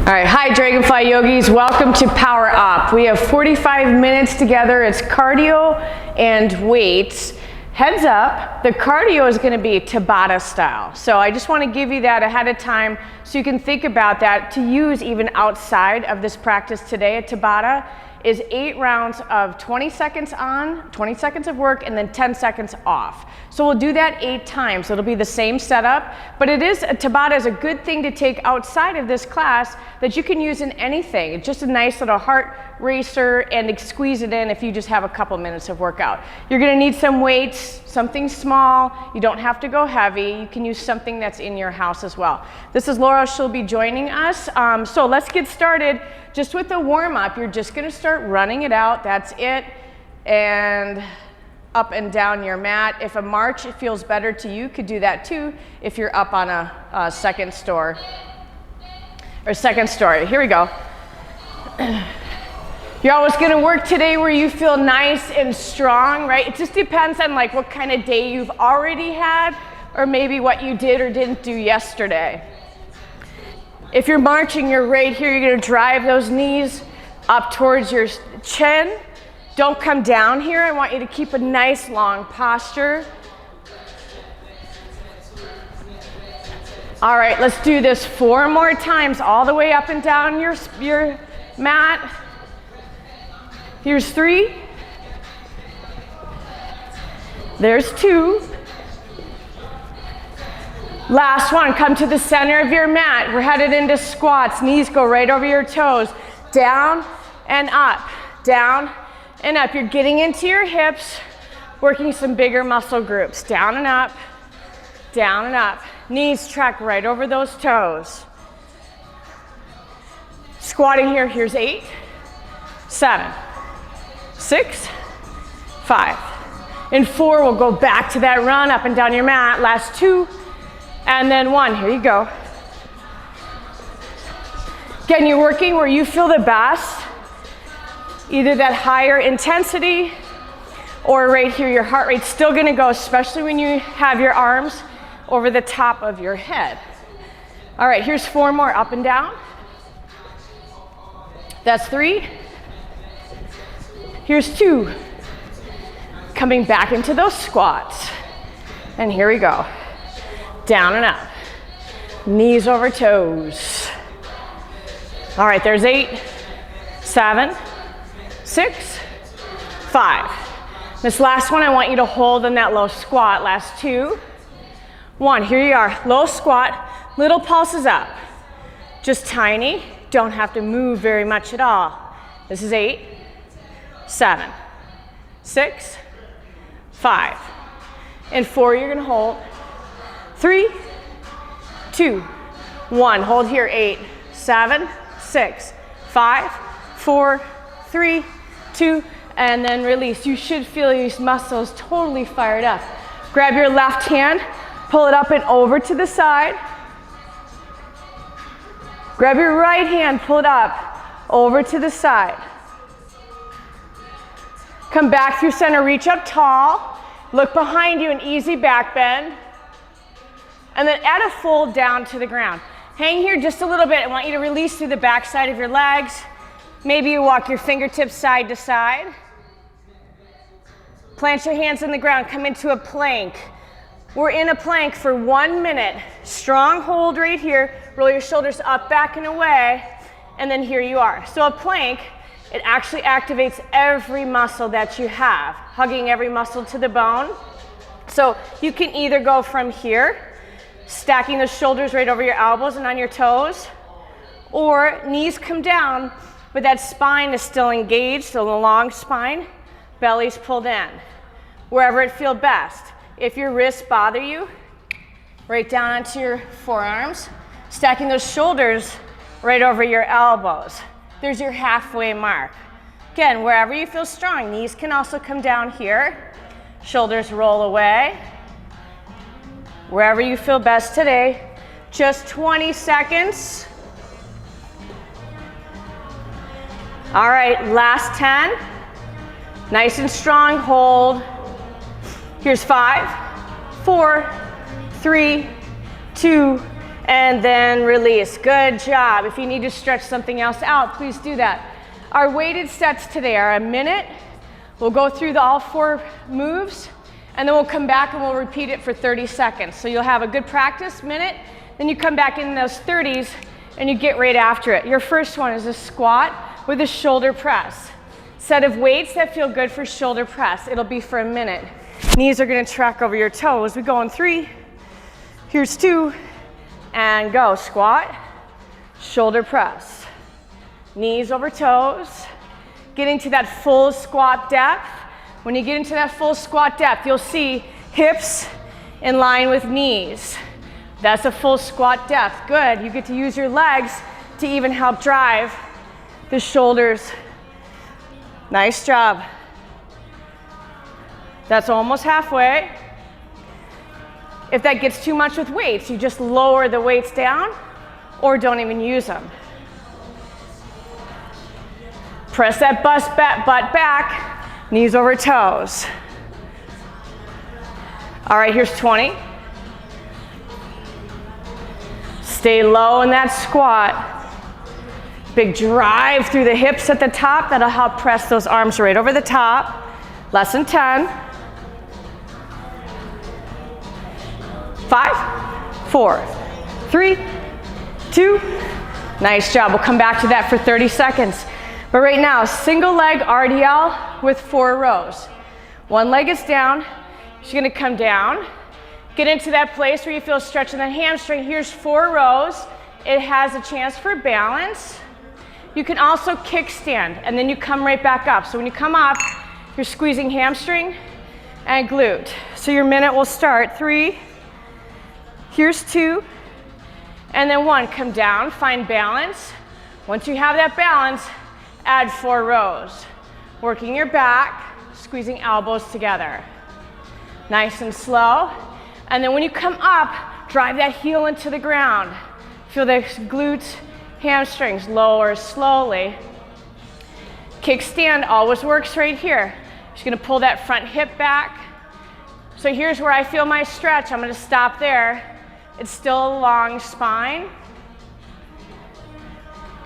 All right, hi Dragonfly Yogis, welcome to Power Up. We have 45 minutes together. It's cardio and weights. Heads up, the cardio is going to be Tabata style. So I just want to give you that ahead of time so you can think about that to use even outside of this practice today. At Tabata is 8 rounds of 20 seconds on, 20 seconds of work, and then 10 seconds off. So we'll do that 8 times. So it'll be the same setup, but Tabata is a good thing to take outside of this class that you can use in anything. It's just a nice little heart racer and squeeze it in if you just have a couple minutes of workout. You're gonna need some weights, something small. You don't have to go heavy. You can use something that's in your house as well. This is Laura, she'll be joining us. So let's get started just with the warm up. You're just gonna start running it out, that's it. And up and down your mat. If a march feels better to you, could do that too if you're up on a second story. Here we go. You're always going to work today where you feel nice and strong, right? It just depends on like what kind of day you've already had or maybe what you did or didn't do yesterday. If you're marching, you're right here. You're going to drive those knees up towards your chin. Don't come down here. I want you to keep a nice long posture. All right, let's do this 4 more times all the way up and down your mat. Here's 3. There's 2. Last one, come to the center of your mat. We're headed into squats. Knees go right over your toes. Down and up, down and up. You're getting into your hips, working some bigger muscle groups. Down and up, down and up. Knees track right over those toes. Squatting here, here's 8, 7, 6, 5. In 4, we'll go back to that run up and down your mat. Last 2, and then 1. Here you go. Again, you're working where you feel the best. Either that higher intensity or right here, your heart rate's still gonna go, especially when you have your arms over the top of your head. All right, here's 4 more, up and down. That's 3. Here's 2. Coming back into those squats. And here we go. Down and up. Knees over toes. All right, there's 8, 7, 6, 5. This last one, I want you to hold in that low squat. Last 2, 1. Here you are, low squat, little pulses up. Just tiny, don't have to move very much at all. This is 8, 7, 6, 5. And 4, you're gonna hold. 3, 2, 1. Hold here, 8, 7, 6, 5, 4, 3, 2, and then release. You should feel these muscles totally fired up. Grab your left hand, pull it up and over to the side. Grab your right hand, pull it up, over to the side. Come back through center, reach up tall. Look behind you, an easy back bend. And then add a fold down to the ground. Hang here just a little bit. I want you to release through the back side of your legs. Maybe you walk your fingertips side to side. Plant your hands in the ground, come into a plank. We're in a plank for 1 minute. Strong hold right here. Roll your shoulders up, back, and away. And then here you are. So a plank, it actually activates every muscle that you have, hugging every muscle to the bone. So you can either go from here, stacking the shoulders right over your elbows and on your toes, or knees come down, but that spine is still engaged, so the long spine, belly's pulled in. Wherever it feels best. If your wrists bother you, right down onto your forearms, stacking those shoulders right over your elbows. There's your halfway mark. Again, wherever you feel strong, knees can also come down here. Shoulders roll away. Wherever you feel best today. Just 20 seconds. All right, last 10. Nice and strong, hold. Here's 5, 4, 3, 2, and then release. Good job. If you need to stretch something else out, please do that. Our weighted sets today are a minute. We'll go through all 4 moves, and then we'll come back and we'll repeat it for 30 seconds. So you'll have a good practice minute, then you come back in those 30s and you get right after it. Your first one is a squat with a shoulder press. Set of weights that feel good for shoulder press. It'll be for a minute. Knees are gonna track over your toes. We go in 3, here's 2, and go. Squat, shoulder press. Knees over toes. Getting to that full squat depth. When you get into that full squat depth, you'll see hips in line with knees. That's a full squat depth. Good. You get to use your legs to even help drive the shoulders. Nice job. That's almost halfway. If that gets too much with weights, you just lower the weights down or don't even use them. Press that butt back, knees over toes. All right, here's 20. Stay low in that squat. Big drive through the hips at the top. That'll help press those arms right over the top. Less than 10. 5, 4, 3, 2. Nice job. We'll come back to that for 30 seconds. But right now, single leg RDL with 4 rows. One leg is down. She's gonna come down. Get into that place where you feel stretching that hamstring. Here's 4 rows. It has a chance for balance. You can also kickstand, and then you come right back up. So when you come up, you're squeezing hamstring and glute. So your minute will start 3, here's 2, and then 1. Come down, find balance. Once you have that balance, add 4 rows. Working your back, squeezing elbows together. Nice and slow. And then when you come up, drive that heel into the ground. Feel the glutes, hamstrings, lower slowly. Kickstand always works right here. Just gonna pull that front hip back. So here's where I feel my stretch. I'm gonna stop there. It's still a long spine.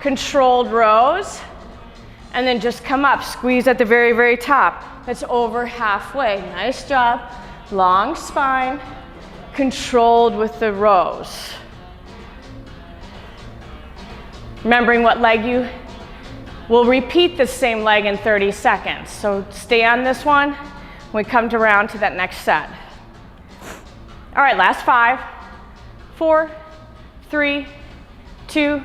Controlled rows. And then just come up, squeeze at the very, very top. That's over halfway. Nice job. Long spine, controlled with the rows. Remembering what leg you will repeat the same leg in 30 seconds. So stay on this one when we come around to that next set. All right, last 5, 4, 3, 2,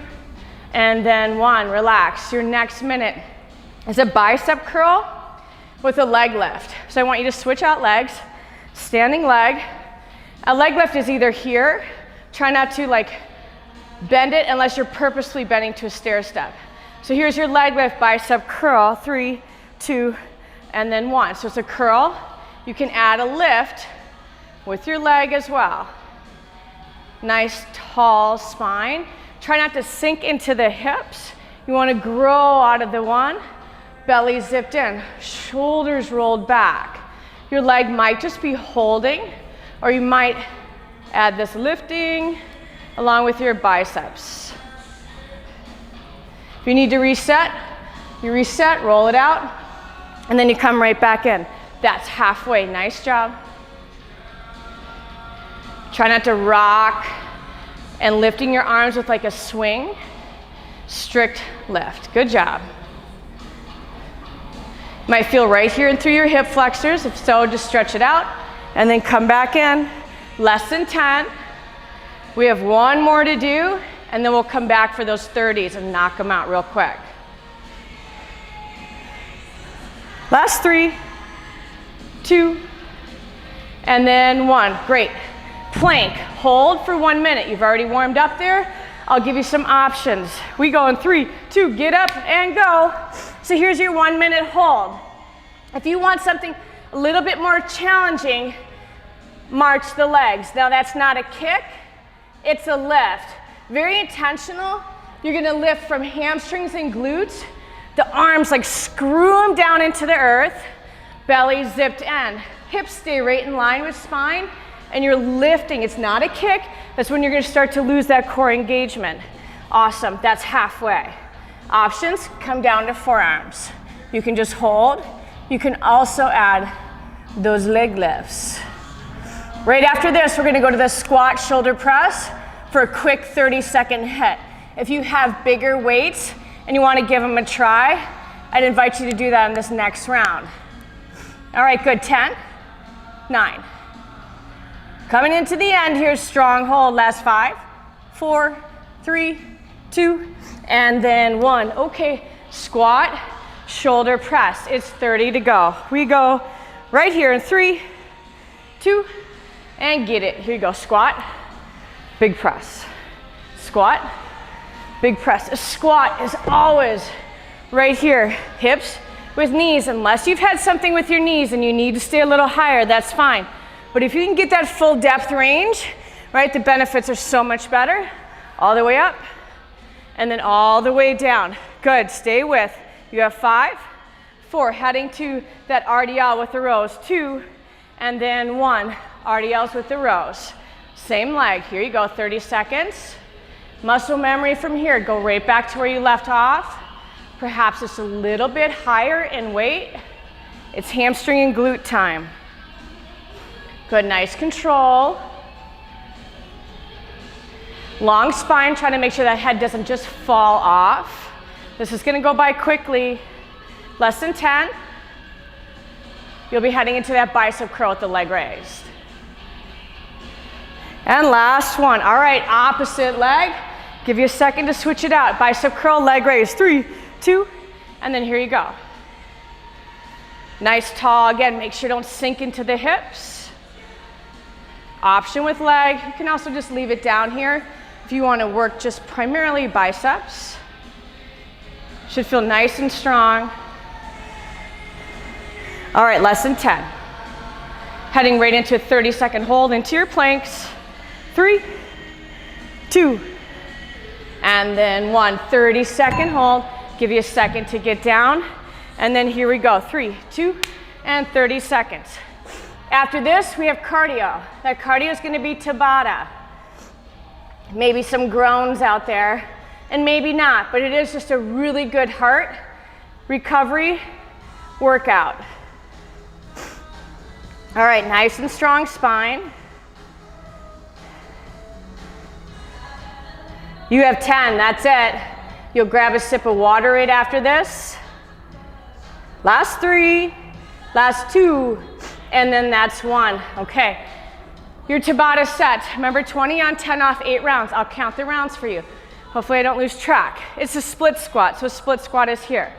and then 1. Relax. Your next minute is a bicep curl with a leg lift. So I want you to switch out legs. Standing leg. A leg lift is either here. Try not to bend it unless you're purposely bending to a stair step. So here's your leg lift, bicep curl. 3, 2, and then 1. So it's a curl. You can add a lift with your leg as well. Nice tall spine. Try not to sink into the hips. You want to grow out of the 1. Belly zipped in, shoulders rolled back. Your leg might just be holding, or you might add this lifting along with your biceps. If you need to reset, you reset, roll it out, and then you come right back in. That's halfway. Nice job. Try not to rock and lifting your arms with a swing. Strict lift. Good job. Might feel right here and through your hip flexors. If so, just stretch it out and then come back in. Less than 10. We have 1 more to do, and then we'll come back for those 30s and knock them out real quick. Last 3, 2, and then 1. Great. Plank. Hold for 1 minute. You've already warmed up there. I'll give you some options. We go in 3, 2, get up and go. So here's your 1 minute hold. If you want something a little bit more challenging, march the legs. Now that's not a kick, it's a lift. Very intentional. You're gonna lift from hamstrings and glutes. The arms screw them down into the earth. Belly zipped in. Hips stay right in line with spine. and you're lifting. It's not a kick. That's when you're going to start to lose that core engagement. Awesome. That's halfway. Options, come down to forearms. You can just hold. You can also add those leg lifts. Right after this, we're going to go to the squat shoulder press for a quick 30-second hit. If you have bigger weights and you want to give them a try, I'd invite you to do that in this next round. All right, good. 10, 9. Coming into the end here, strong hold. Last 5, 4, 3, 2, and then 1. Okay, squat, shoulder press. It's 30 to go. We go right here in 3, 2, and get it. Here you go. Squat, big press. Squat, big press. A squat is always right here. Hips with knees. Unless you've had something with your knees and you need to stay a little higher, that's fine. But if you can get that full depth range, right, the benefits are so much better. All the way up, and then all the way down. Good, stay with. You have 5, 4, heading to that RDL with the rows. 2, and then 1, RDLs with the rows. Same leg, here you go, 30 seconds. Muscle memory from here, go right back to where you left off. Perhaps it's a little bit higher in weight. It's hamstring and glute time. Good, nice control. Long spine, trying to make sure that head doesn't just fall off. This is gonna go by quickly. Less than 10. You'll be heading into that bicep curl with the leg raised. And last one. All right, opposite leg. Give you a second to switch it out. Bicep curl, leg raise. 3, 2, and then here you go. Nice tall, again, make sure you don't sink into the hips. Option with leg. You can also just leave it down here if you want to work just primarily biceps. Should feel nice and strong. All right, less than 10. Heading right into a 30-second hold into your planks. 3, 2, and then 1. 30-second hold. Give you a second to get down. And then here we go. 3, 2, and 30 seconds. After this, we have cardio. That cardio is going to be Tabata. Maybe some groans out there, and maybe not, but it is just a really good heart recovery workout. All right, nice and strong spine. You have 10, that's it. You'll grab a sip of water right after this. Last 3, last 2, and then that's 1. Okay. Your Tabata set. Remember, 20 on, 10 off, 8 rounds. I'll count the rounds for you. Hopefully I don't lose track. It's a split squat, so a split squat is here,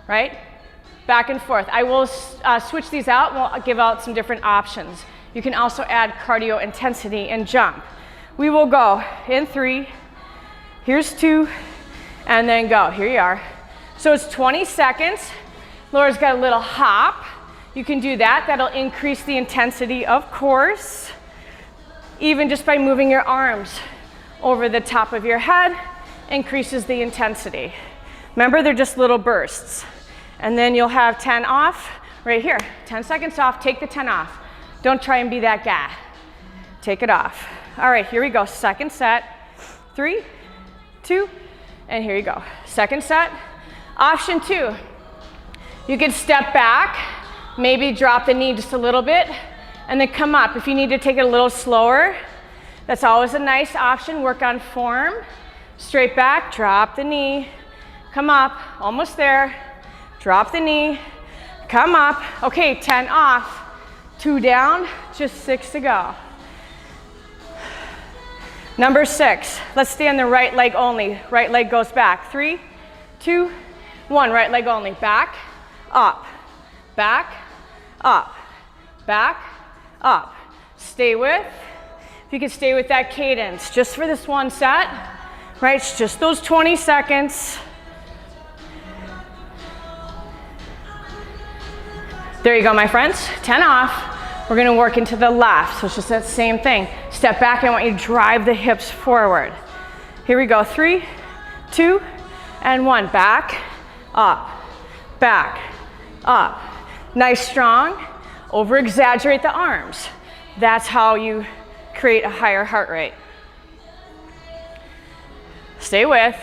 right? Back and forth. I will switch these out. We'll give out some different options. You can also add cardio intensity and jump. We will go in 3, here's 2, and then go. Here you are. So it's 20 seconds. Laura's got a little hop. You can do that. That'll increase the intensity, of course. Even just by moving your arms over the top of your head, increases the intensity. Remember, they're just little bursts. And then you'll have 10 off right here. 10 seconds off, take the 10 off. Don't try and be that guy. Take it off. All right, here we go. Second set. 3, 2, and here you go. Second set. Option 2. You can step back, maybe drop the knee just a little bit, and then come up. If you need to take it a little slower, that's always a nice option. Work on form. Straight back, drop the knee, come up, almost there. Drop the knee, come up. Okay, 10 off, 2 down, just 6 to go. Number 6, let's stay on the right leg only. Right leg goes back. 3, 2, 1, right leg only. Back, up, back, up, back, up. Stay with, if you can stay with that cadence, just for this one set, right? It's just those 20 seconds. There you go, my friends, 10 off. We're gonna work into the left, so it's just that same thing. Step back, I want you to drive the hips forward. Here we go, 3, 2, and 1. Back, up, back, up. Nice, strong. Over exaggerate the arms. That's how you create a higher heart rate. Stay with.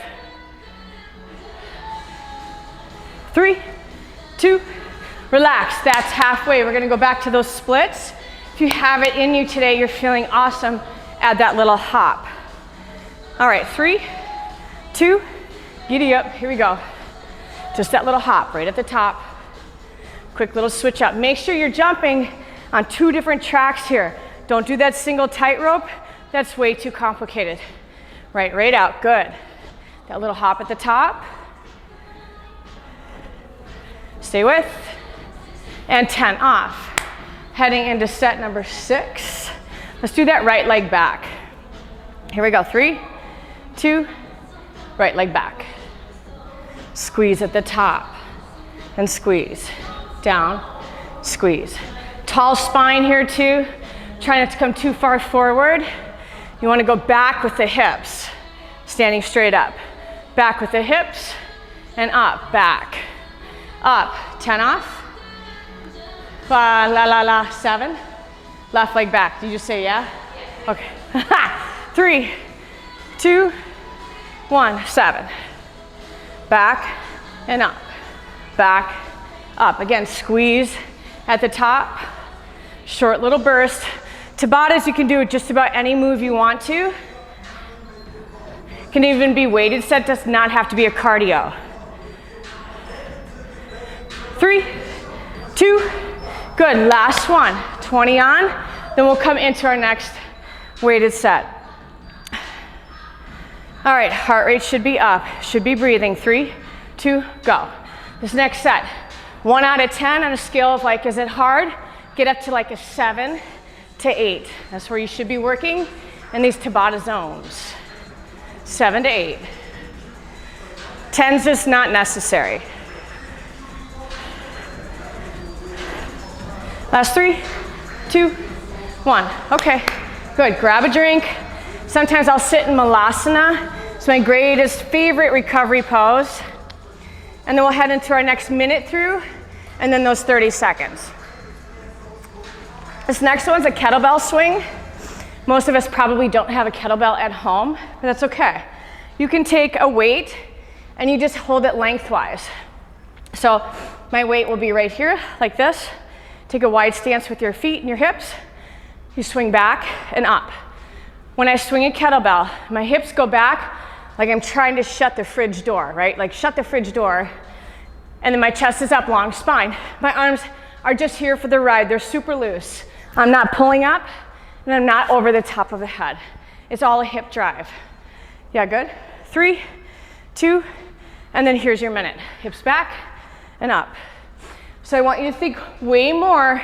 3, 2, relax. That's halfway. We're gonna go back to those splits. If you have it in you today, you're feeling awesome, add that little hop. All right, 3, 2, giddy up, here we go. Just that little hop right at the top. Quick little switch up. Make sure you're jumping on 2 different tracks here. Don't do that single tightrope. That's way too complicated. Right out, good. That little hop at the top. Stay with. And 10 off. Heading into set number 6. Let's do that right leg back. Here we go, 3, 2, right leg back. Squeeze at the top and squeeze. Down, squeeze. Tall spine here too. Try not to come too far forward. You want to go back with the hips. Standing straight up. Back with the hips and up, back. Up, 10 off. La la la, 7. Left leg back. Did you just say yeah? Okay. 3, 2, 1, 7. Back and up. Back, up. Again, squeeze at the top. Short little burst. Tabatas you can do with just about any move you want to. Can even be weighted set, does not have to be a cardio. 3, 2, good. Last one. 20 on. Then we'll come into our next weighted set. All right, heart rate should be up, should be breathing. 3, 2, go. This next set, 1 out of 10 on a scale of like, is it hard? Get up to like a 7 to 8. That's where you should be working in these Tabata zones. 7 to 8. 10's just not necessary. Last 3, 2, 1. Okay, good. Grab a drink. Sometimes I'll sit in Malasana. It's my greatest favorite recovery pose. And then we'll head into our next minute through, and then those 30 seconds. This next one's a kettlebell swing. Most of us probably don't have a kettlebell at home, but that's okay. You can take a weight and you just hold it lengthwise. So my weight will be right here, like this. Take a wide stance with your feet and your hips. You swing back and up. When I swing a kettlebell, my hips go back like I'm trying to shut the fridge door, right? Like shut the fridge door. And then my chest is up, long spine. My arms are just here for the ride. They're super loose. I'm not pulling up and I'm not over the top of the head. It's all a hip drive. Yeah, good. 3, 2, and then here's your minute. Hips back and up. So I want you to think way more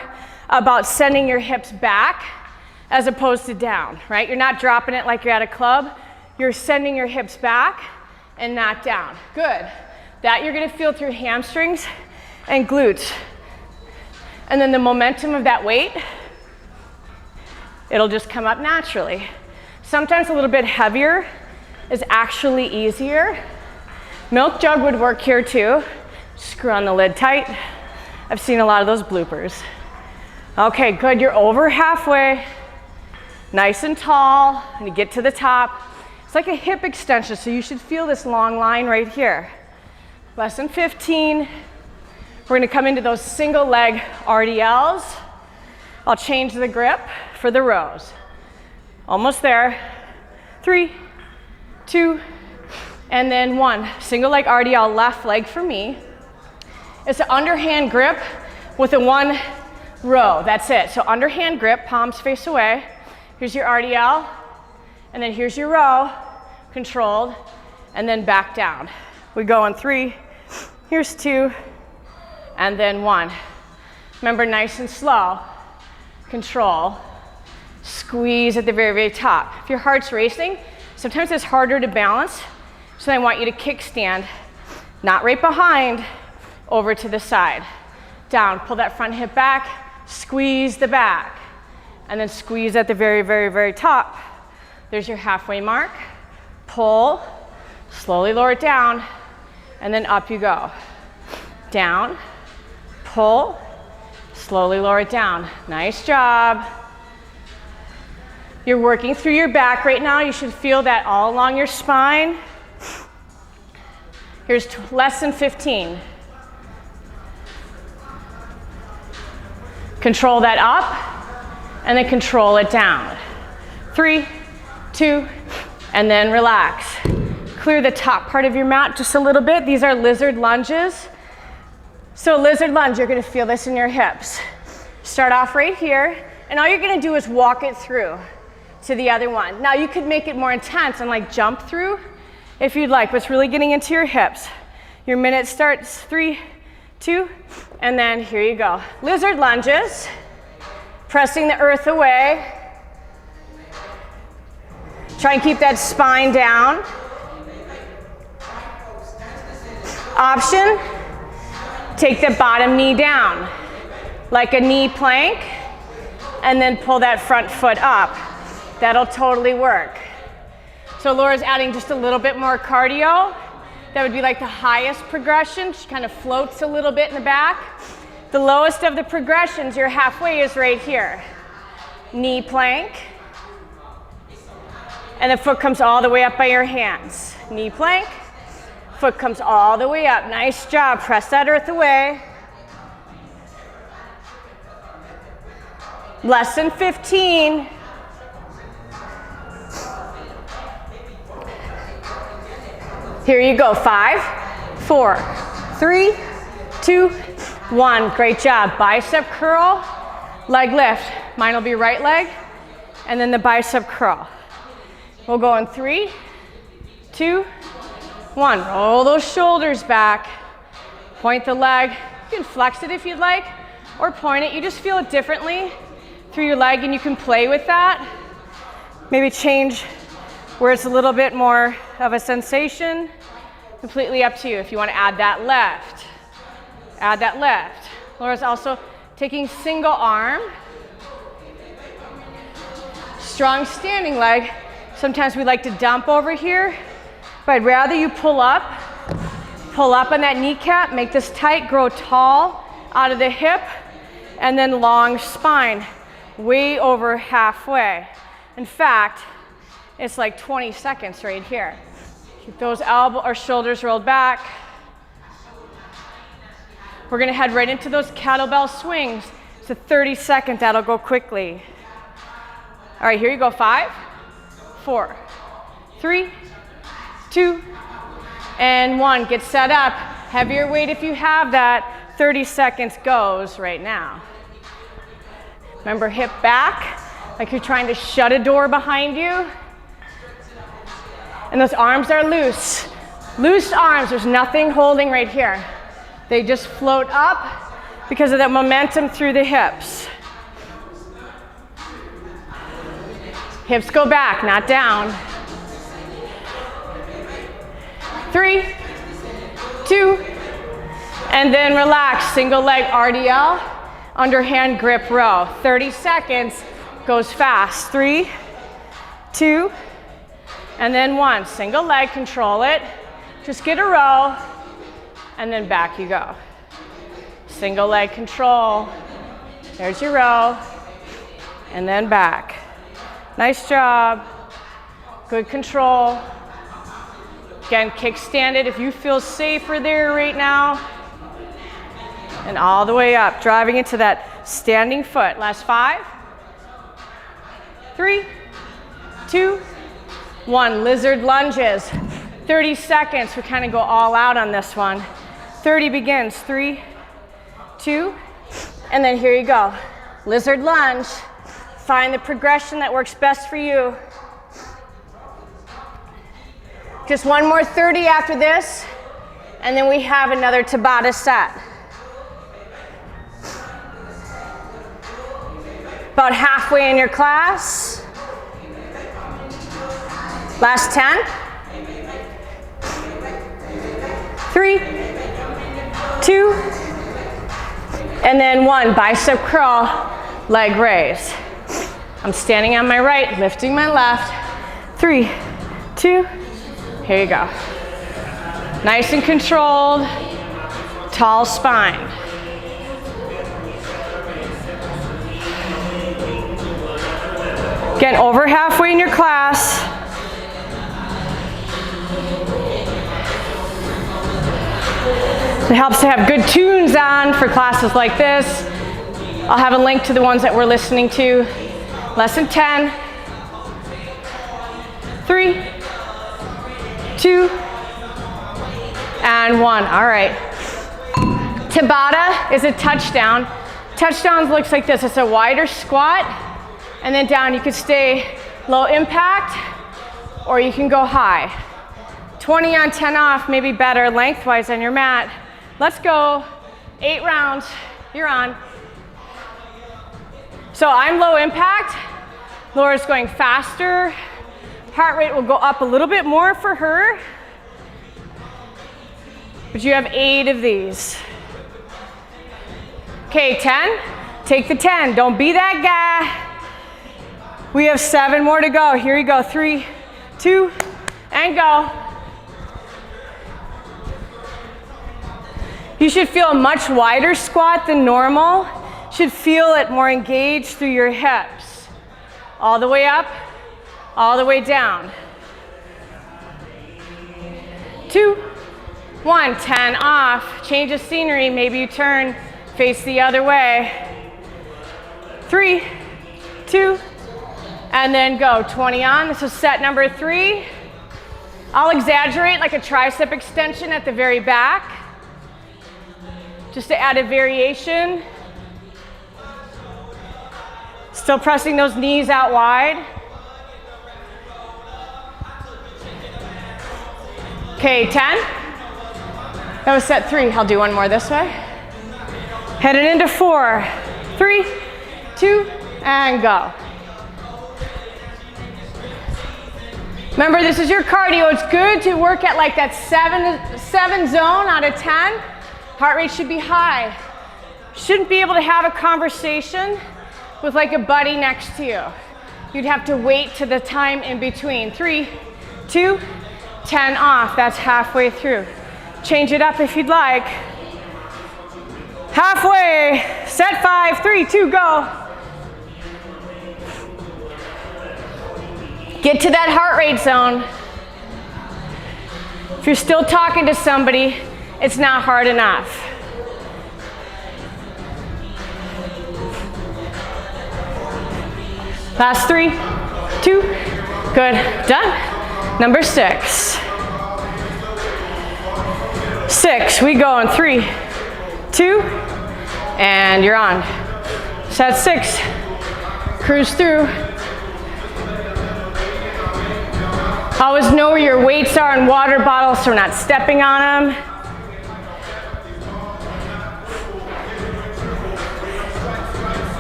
about sending your hips back as opposed to down, right? You're not dropping it like you're at a club. You're sending your hips back and not down. Good. That you're gonna feel through hamstrings and glutes. And then the momentum of that weight, it'll just come up naturally. Sometimes a little bit heavier is actually easier. Milk jug would work here too. Screw on the lid tight. I've seen a lot of those bloopers. Okay, good, you're over halfway. Nice and tall, and you get to the top. It's like a hip extension, so you should feel this long line right here. Less than 15. We're gonna come into those single leg RDLs. I'll change the grip for the rows. Almost there. 3, 2, and then 1. Single leg RDL, left leg for me. It's an underhand grip with a 1 row, that's it. So underhand grip, palms face away. Here's your RDL, and then here's your row, controlled, and then back down. We go on 3, here's 2, and then 1. Remember, nice and slow, control, squeeze at the very, very top. If your heart's racing, sometimes it's harder to balance, so I want you to kickstand, not right behind, over to the side. Down, pull that front hip back, squeeze the back, and then squeeze at the very, very, very top. There's your halfway mark. Pull, slowly lower it down, and then up you go. Down, pull, slowly lower it down. Nice job. You're working through your back right now. You should feel that all along your spine. Here's less than 15. Control that up, and then control it down. 3, 2, and then relax. Clear the top part of your mat just a little bit. These are lizard lunges. So lizard lunge, you're gonna feel this in your hips. Start off right here, and all you're gonna do is walk it through to the other one. Now you could make it more intense and like jump through if you'd like, but it's really getting into your hips. Your minute starts 3, 2, and then here you go. Lizard lunges, pressing the earth away. Try and keep that spine down. Option, take the bottom knee down, like a knee plank, and then pull that front foot up. That'll totally work. So Laura's adding just a little bit more cardio. That would be like the highest progression. She kind of floats a little bit in the back. The lowest of the progressions, you're halfway, is right here. Knee plank. And the foot comes all the way up by your hands. Knee plank. Foot comes all the way up. Nice job. Press that earth away. Less than 15. Here you go. 5, 4, 3, 2, 1. Great job. Bicep curl, leg lift. Mine will be right leg, and then the bicep curl. We'll go in 3, 2, 1. Roll those shoulders back. Point the leg. You can flex it if you'd like, or point it. You just feel it differently through your leg, and you can play with that. Maybe change where it's a little bit more of a sensation. Completely up to you. If you want to add that left, add that left. Laura's also taking single arm. Strong standing leg. Sometimes we like to dump over here, but I'd rather you pull up on that kneecap, make this tight, grow tall out of the hip, and then long spine, way over halfway. In fact, it's like 20 seconds right here. Keep those elbow or shoulders rolled back. We're gonna head right into those kettlebell swings. It's a 30-second, that'll go quickly. All right, here you go. 5, 4, 3, 2, and 1. Get set up. Heavier weight if you have that. 30 seconds goes right now. Remember, hip back, like you're trying to shut a door behind you. And those arms are loose. Loose arms, there's nothing holding right here. They just float up because of that momentum through the hips. Hips go back, not down. 3, 2, and then relax. Single leg RDL, underhand grip row. 30 seconds, goes fast. 3, 2, and then 1. Single leg, control it. Just get a row, and then back you go. Single leg control. There's your row, and then back. Nice job. Good control. Again, kickstand it if you feel safer there right now. And all the way up, driving into that standing foot. Last 5, 3, 2, 1. Lizard lunges. 30 seconds. We kind of go all out on this one. 30 begins. 3, 2, and then here you go. Lizard lunge. Find the progression that works best for you. Just one more 30 after this, and then we have another Tabata set. About halfway in your class. Last 10. 3, 2, and then 1. Bicep curl, leg raise. I'm standing on my right, lifting my left. 3, 2, here you go. Nice and controlled, tall spine. Again, over halfway in your class. It helps to have good tunes on for classes like this. I'll have a link to the ones that we're listening to. Lesson 10. 3, 2, and 1. All right. Tabata is a touchdown. Touchdowns looks like this. It's a wider squat, and then down. You could stay low impact, or you can go high. 20 on, 10 off, maybe better lengthwise on your mat. Let's go. 8 rounds. You're on. So I'm low impact. Laura's going faster. Heart rate will go up a little bit more for her. But you have 8 of these. Okay, 10. Take the 10. Don't be that guy. We have 7 more to go. Here you go. 3, 2, and go. You should feel a much wider squat than normal. Should feel it more engaged through your hips. All the way up, all the way down. 2, 1, 10 off. Change of scenery. Maybe you turn, face the other way. 3, 2, and then go. 20 on. This is set number 3. I'll exaggerate like a tricep extension at the very back, just to add a variation. Still pressing those knees out wide. Okay, 10. That was set 3. I'll do one more this way. Headed into 4, 3, 2, and go. Remember, this is your cardio. It's good to work at like that 7 zone out of 10. Heart rate should be high. Shouldn't be able to have a conversation with like a buddy next to you. You'd have to wait to the time in between. 3, 2, 10 off. That's halfway through. Change it up if you'd like. Halfway. Set 5, 3, 2, go. Get to that heart rate zone. If you're still talking to somebody, it's not hard enough. Last 3, 2, good, done. Number 6. 6, we go in 3, 2, and you're on. Set 6, cruise through. Always know where your weights are in water bottles so we're not stepping on them.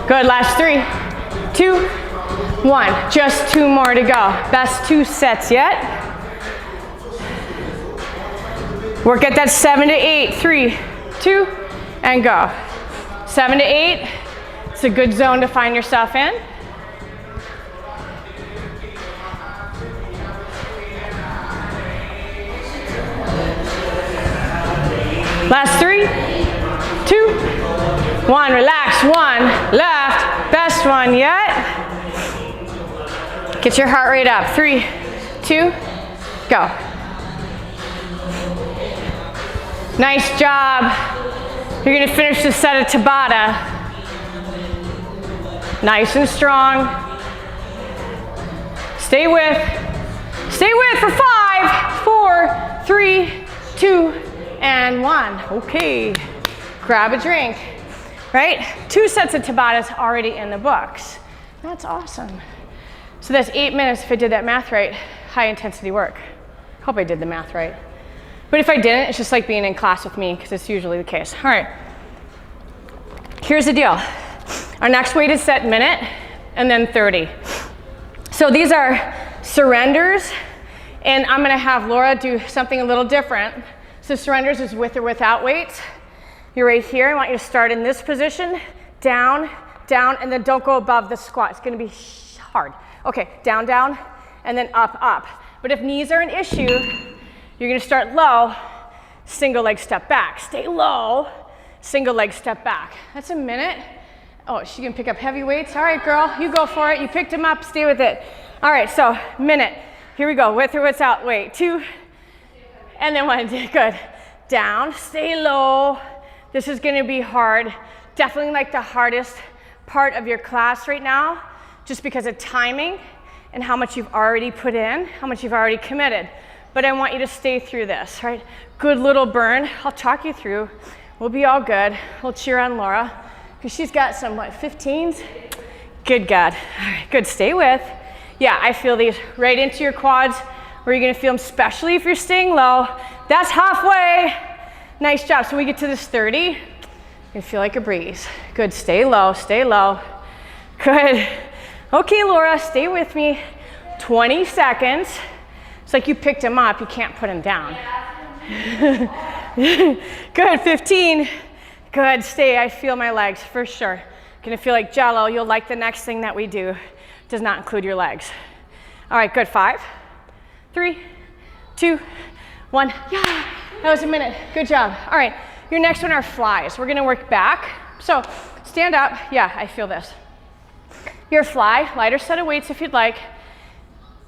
Good, last 3, 2, 1. Just 2 more to go. Best 2 sets yet. Work at that 7 to 8. 3, 2, and go. 7 to 8. It's a good zone to find yourself in. Last 3, 2, 1. Relax. 1 left. Best one yet. Get your heart rate up. 3, 2, go. Nice job. You're going to finish the set of Tabata. Nice and strong. Stay with for 5, 4, 3, 2, and 1. Okay. Grab a drink. Right? 2 sets of Tabatas already in the books. That's awesome. So that's 8 minutes if I did that math right. High intensity work. Hope I did the math right. But if I didn't, it's just like being in class with me because it's usually the case. All right. Here's the deal. Our next weight is set minute and then 30. So these are surrenders, and I'm going to have Laura do something a little different. So surrenders is with or without weights. You're right here. I want you to start in this position, down, down, and then don't go above the squat. It's going to be hard. Okay, down, down, and then up, up. But if knees are an issue, you're going to start low, single leg step back. Stay low, single leg step back. That's a minute. Oh, she can pick up heavy weights. All right, girl, you go for it. You picked them up, stay with it. All right, so minute. Here we go, with or without weight. 2, and then 1, good. Down, stay low. This is gonna be hard. Definitely like the hardest part of your class right now, just because of timing and how much you've already put in, how much you've already committed. But I want you to stay through this, right? Good little burn. I'll talk you through. We'll be all good. We'll cheer on Laura, because she's got some, 15s? Good God. All right, good, stay with. Yeah, I feel these right into your quads, where you're gonna feel them, especially if you're staying low. That's halfway. Nice job. So when we get to this 30, you're gonna feel like a breeze. Good, stay low, stay low. Good. Okay, Laura, stay with me. 20 seconds. It's like you picked them up, you can't put them down. Good, 15. Good, stay, I feel my legs for sure. Gonna feel like jello. You'll like the next thing that we do. Does not include your legs. All right, good, 5, 3, 2, 1. Yeah, that was a minute, good job. All right, your next one are flies. We're gonna work back. So stand up, yeah, I feel this. Your fly, lighter set of weights if you'd like.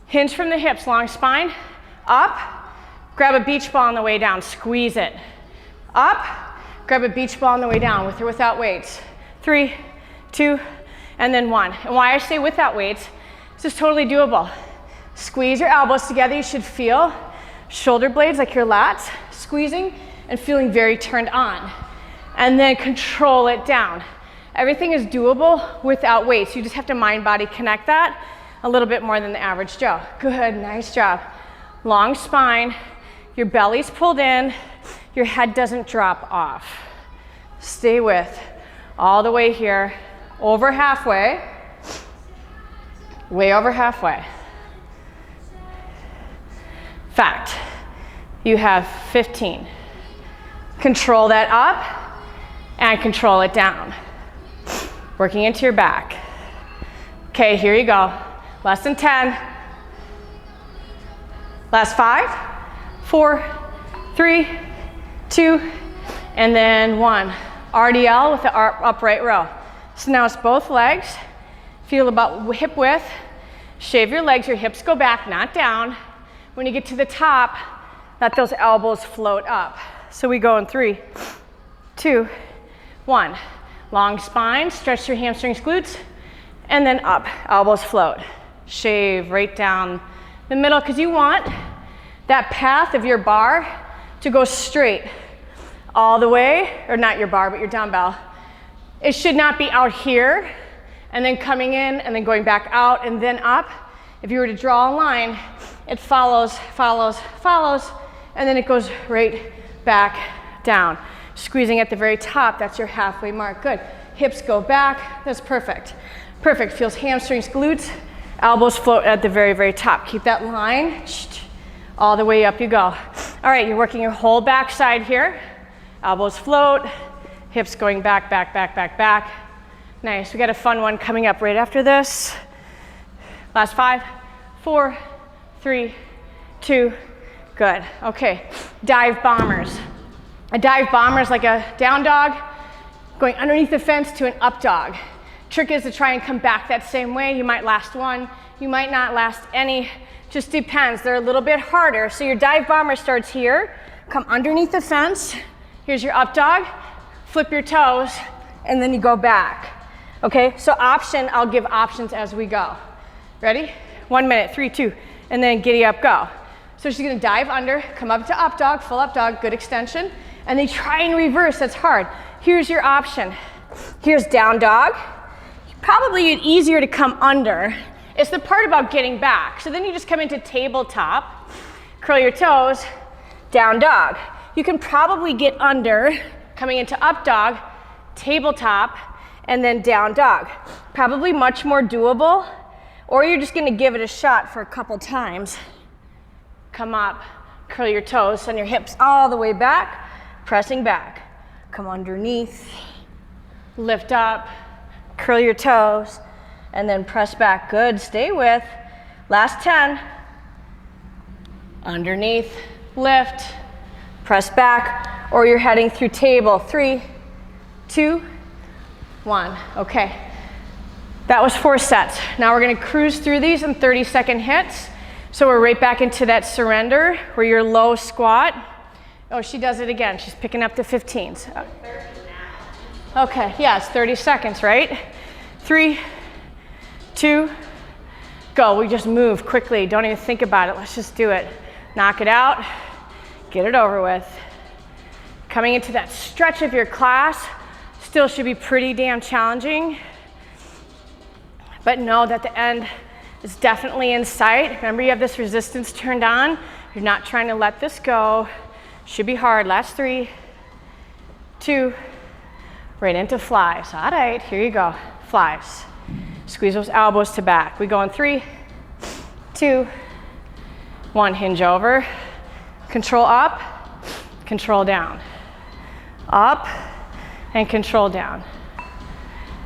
Hinge from the hips, long spine, up, grab a beach ball on the way down, squeeze it. Up, grab a beach ball on the way down, with or without weights. 3, 2, and then 1. And why I say without weights, this is totally doable. Squeeze your elbows together. You should feel shoulder blades, like your lats, squeezing and feeling very turned on. And then control it down. Everything is doable without weights. You just have to mind-body connect that a little bit more than the average Joe. Good, nice job. Long spine, your belly's pulled in, your head doesn't drop off. Stay with, all the way here, over halfway, way over halfway. Fact, you have 15. Control that up and control it down. Working into your back. Okay, here you go. Less than 10. Last 5, 4, 3, 2, and then 1. RDL with the upright row. So now it's both legs. Feel about hip width. Shave your legs, your hips go back, not down. When you get to the top, let those elbows float up. So we go in 3, 2, 1. Long spine, stretch your hamstrings, glutes, and then up, elbows float. Shave right down the middle, because you want that path of your bar to go straight all the way, or not your bar, but your dumbbell. It should not be out here, and then coming in, and then going back out, and then up. If you were to draw a line, it follows, follows, follows, and then it goes right back down. Squeezing at the very top, that's your halfway mark. Good. Hips go back, that's perfect. Perfect, feels hamstrings, glutes, elbows float at the very, very top. Keep that line, all the way up you go. All right, you're working your whole back side here. Elbows float, hips going back, back, back, back, back. Nice, we got a fun one coming up right after this. Last 5, 4, 3, 2, good. Okay, dive bombers. A dive bomber is like a down dog going underneath the fence to an up dog. Trick is to try and come back that same way. You might last one, you might not last any, just depends. They're a little bit harder. So your dive bomber starts here, come underneath the fence. Here's your up dog, flip your toes, and then you go back. Okay, so option, I'll give options as we go. Ready? 1 minute, 3, 2, and then giddy up, go. So she's gonna dive under, come up to up dog, full up dog, good extension, and then try and reverse, that's hard. Here's your option. Here's down dog. Probably easier to come under. It's the part about getting back. So then you just come into tabletop, curl your toes, down dog. You can probably get under, coming into up dog, tabletop, and then down dog. Probably much more doable, or you're just gonna give it a shot for a couple times. Come up, curl your toes, send your hips all the way back, pressing back. Come underneath, lift up, curl your toes, and then press back. Good, stay with. Last 10. Underneath, lift, press back, or you're heading through table. 3, 2, 1. Okay. That was 4 sets. Now we're gonna cruise through these in 30-second hits. So we're right back into that surrender where you're low squat. Oh, she does it again. She's picking up the 15s. Okay, yeah, it's 30 seconds, right? 3, 2, go. We just move quickly. Don't even think about it. Let's just do it. Knock it out. Get it over with. Coming into that stretch of your class still should be pretty damn challenging. But know that the end is definitely in sight. Remember, you have this resistance turned on. You're not trying to let this go. Should be hard. Last 3, 2, right into flies. All right, here you go. Flies. Squeeze those elbows to back. We go in 3, 2, 1. Hinge over. Control up, control down. Up and control down.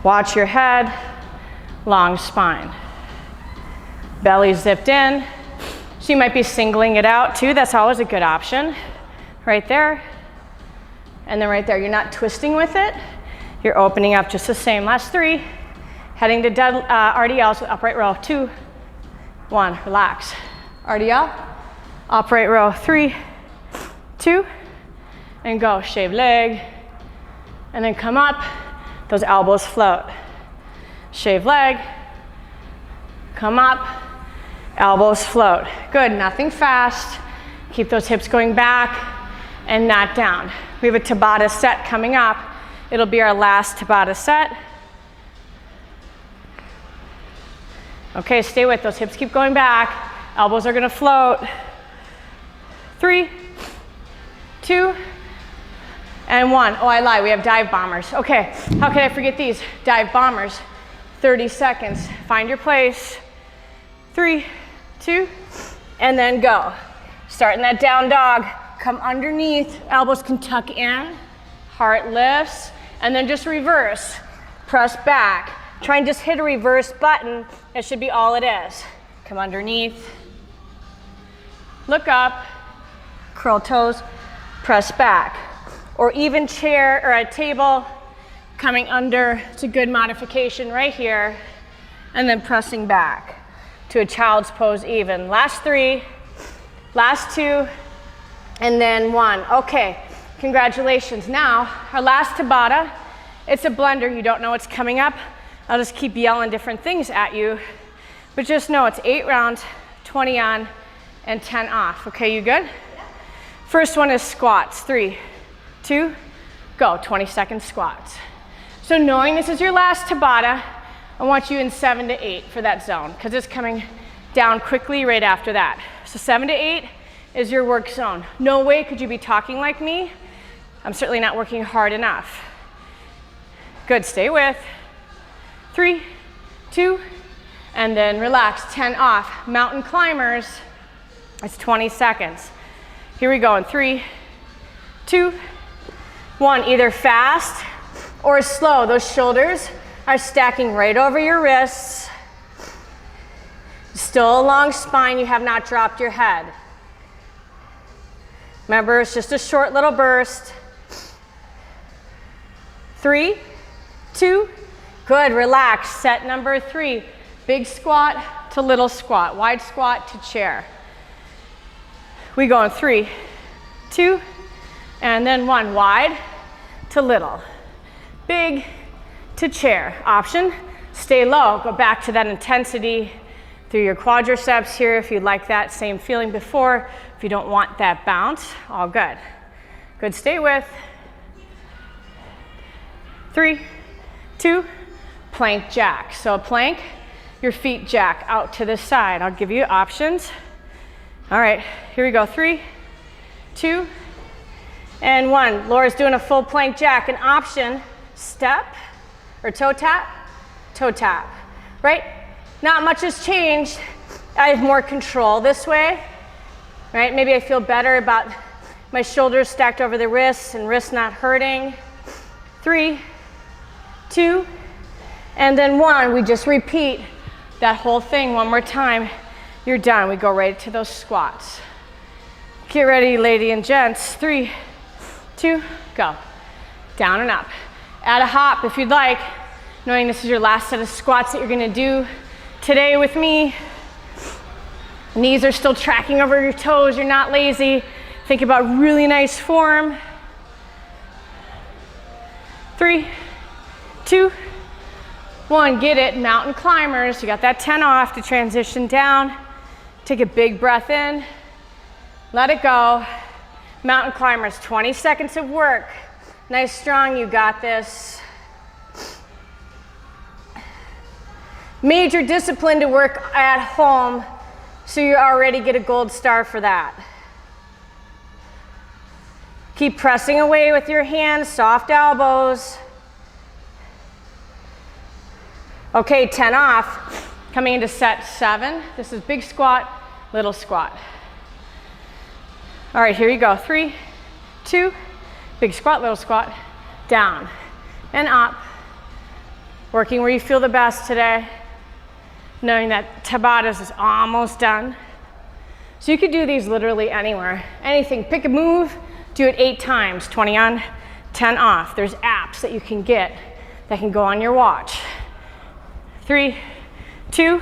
Watch your head, long spine. Belly zipped in. So you might be singling it out too. That's always a good option. Right there. And then right there. You're not twisting with it. You're opening up just the same. Last 3. Heading to dead RDLs with upright row. 2, 1. Relax. RDL. Upright row. 3, 2. And go. Shave leg. And then come up. Those elbows float. Shave leg. Come up. Elbows float. Good. Nothing fast. Keep those hips going back and not down. We have a Tabata set coming up. It'll be our last Tabata set. Okay, stay with those hips. Keep going back. Elbows are gonna float. 3, 2, and 1. Oh, I lied. We have dive bombers. Okay, how can I forget these? Dive bombers. 30 seconds. Find your place. 3, 2, and then go. Starting that down dog. Come underneath. Elbows can tuck in. Heart lifts. And then just reverse. Press back. Try and just hit a reverse button. That should be all it is. Come underneath. Look up. Curl toes. Press back. Or even chair or a table. Coming under. It's a good modification right here. And then pressing back to a child's pose even. Last 3. Last 2. And then 1. Okay, congratulations. Now, our last Tabata, it's a blender. You don't know what's coming up. I'll just keep yelling different things at you. But just know it's 8 rounds, 20 on, and 10 off. Okay, you good? Yeah. First one is squats. 3, 2, go. 20-second squats. So knowing this is your last Tabata, I want you in 7 to 8 for that zone, because it's coming down quickly right after that. So 7 to 8 is your work zone. No way could you be talking like me. I'm certainly not working hard enough. Good, stay with. 3, 2, and then relax. 10 off. Mountain climbers, it's 20 seconds. Here we go in 3, 2, 1. Either fast or slow. Those shoulders are stacking right over your wrists. Still a long spine, you have not dropped your head. Remember, it's just a short little burst. 3, 2, good, relax. Set number 3, big squat to little squat, wide squat to chair. We go in 3, 2, and then 1, wide to little. Big to chair. Option, stay low, go back to that intensity through your quadriceps here if you'd like that same feeling before. If you don't want that bounce, all good. Good, stay with. 3, 2, plank jack. So a plank, your feet jack out to the side. I'll give you options. All right, here we go. 3, 2, and 1. Laura's doing a full plank jack. An option, step or toe tap, right? Not much has changed. I have more control this way, right? Maybe I feel better about my shoulders stacked over the wrists and wrists not hurting. 3, 2, and then 1. We just repeat that whole thing one more time. You're done. We go right to those squats. Get ready, ladies and gents. 3, 2, go. Down and up. Add a hop if you'd like. knowing this is your last set of squats that you're gonna do today with me. Knees are still tracking over your toes, you're not lazy. Think about really nice form. 3, 2, 1, get it, mountain climbers. You got that 10 off to transition down. Take a big breath in, let it go. Mountain climbers, 20 seconds of work. Nice, strong, you got this. Major discipline to work at home, so you already get a gold star for that. Keep pressing away with your hands, soft elbows. Okay, 10 off. Coming into set 7. This is big squat, little squat. All right, here you go. 3, 2, big squat, little squat, down and up. Working where you feel the best today. Knowing that Tabatas is almost done. So you could do these literally anywhere. Anything, pick a move, do it 8 times, 20 on, 10 off. There's apps that you can get that can go on your watch. 3, 2,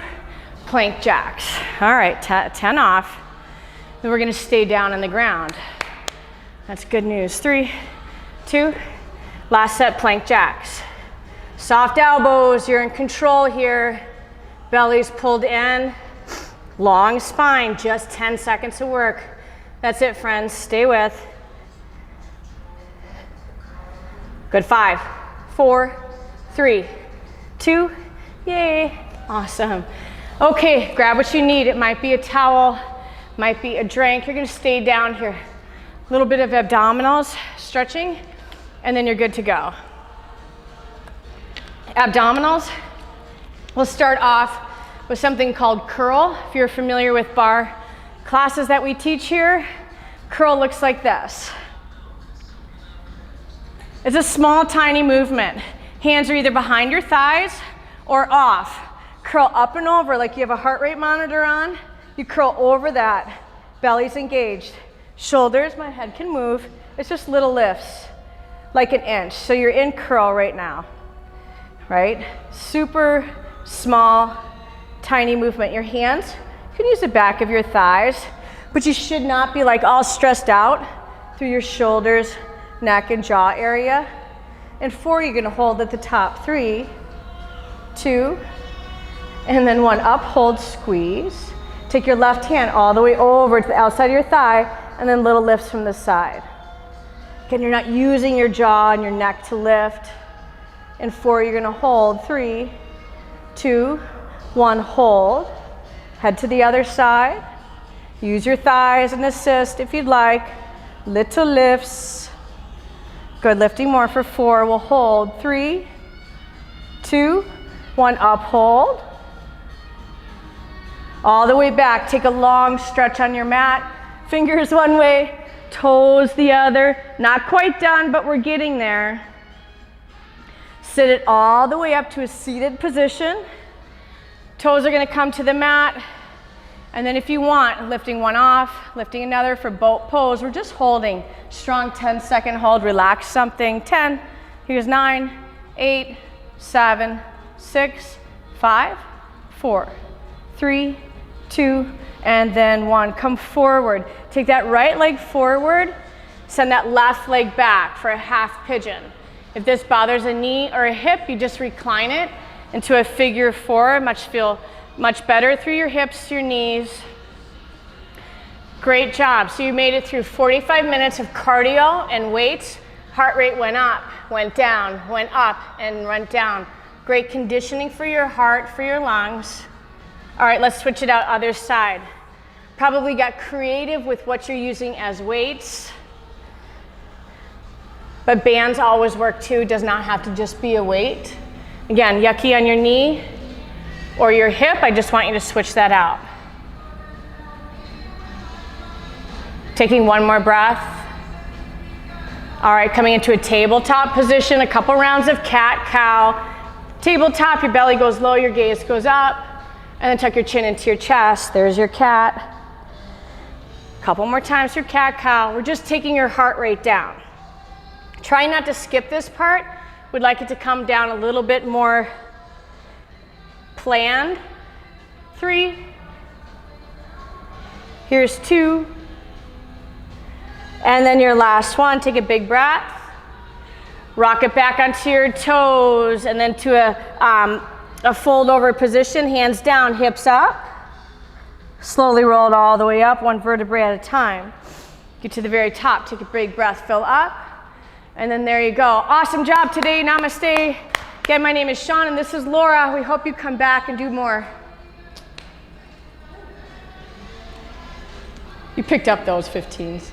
plank jacks. All right, 10 off. Then we're gonna stay down on the ground. That's good news. 3, 2, last set, plank jacks. Soft elbows, you're in control here. Belly's pulled in, long spine, just 10 seconds of work. That's it, friends, stay with. Good, 5, 4, 3, 2, yay, awesome. Okay, grab what you need. It might be a towel, might be a drink. You're gonna stay down here. A little bit of abdominals, stretching, and then you're good to go. Abdominals, we'll start off with something called curl. If you're familiar with bar classes that we teach here, curl looks like this. It's a small, tiny movement. Hands are either behind your thighs or off. Curl up and over like you have a heart rate monitor on. You curl over that. Belly's engaged. Shoulders, my head can move. It's just little lifts, like an inch. So you're in curl right now, right? Super small, tiny movement. Your hands, you can use the back of your thighs, but you should not be like all stressed out through your shoulders, neck, and jaw area. And 4, you're gonna hold at the top. 3, 2, and then 1. Up, hold, squeeze. Take your left hand all the way over to the outside of your thigh, and then little lifts from the side. Again, you're not using your jaw and your neck to lift. And 4, you're gonna hold. 3, 2, 1, hold. Head to the other side. Use your thighs and assist if you'd like. Little lifts. Good, lifting more for 4. We'll hold. 3, 2, 1, up, hold. All the way back. Take a long stretch on your mat. Fingers one way, toes the other. Not quite done, but we're getting there. Sit it all the way up to a seated position. Toes are gonna come to the mat. And then if you want, lifting one off, lifting another for boat pose. We're just holding. Strong 10-second hold, relax something. 10, here's 9, 8, 7, 6, 5, 4, 3, 2, and then 1. Come forward. Take that right leg forward. Send that left leg back for a half pigeon. If this bothers a knee or a hip, you just recline it into a figure 4. Feel much better through your hips, your knees. Great job. So you made it through 45 minutes of cardio and weights. Heart rate went up, went down, went up, and went down. Great conditioning for your heart, for your lungs. All right, let's switch it out other side. Probably got creative with what you're using as weights. But bands always work too. Does not have to just be a weight. Again, yucky on your knee or your hip. I just want you to switch that out. Taking one more breath. All right, coming into a tabletop position, a couple rounds of cat, cow. Tabletop, your belly goes low, your gaze goes up, and then tuck your chin into your chest. There's your cat. Couple more times your cat, cow. We're just taking your heart rate down. Try not to skip this part we'd like it to come down a little bit more planned. 3. Here's 2. And then your last one, take a big breath. Rock it back onto your toes and then to a fold over position, hands down, hips up. Slowly roll it all the way up, one vertebrae at a time. Get to the very top, take a big breath, fill up. And then there you go. Awesome job today, namaste. Again, my name is Shawn and this is Laura. We hope you come back and do more. You picked up those 15s.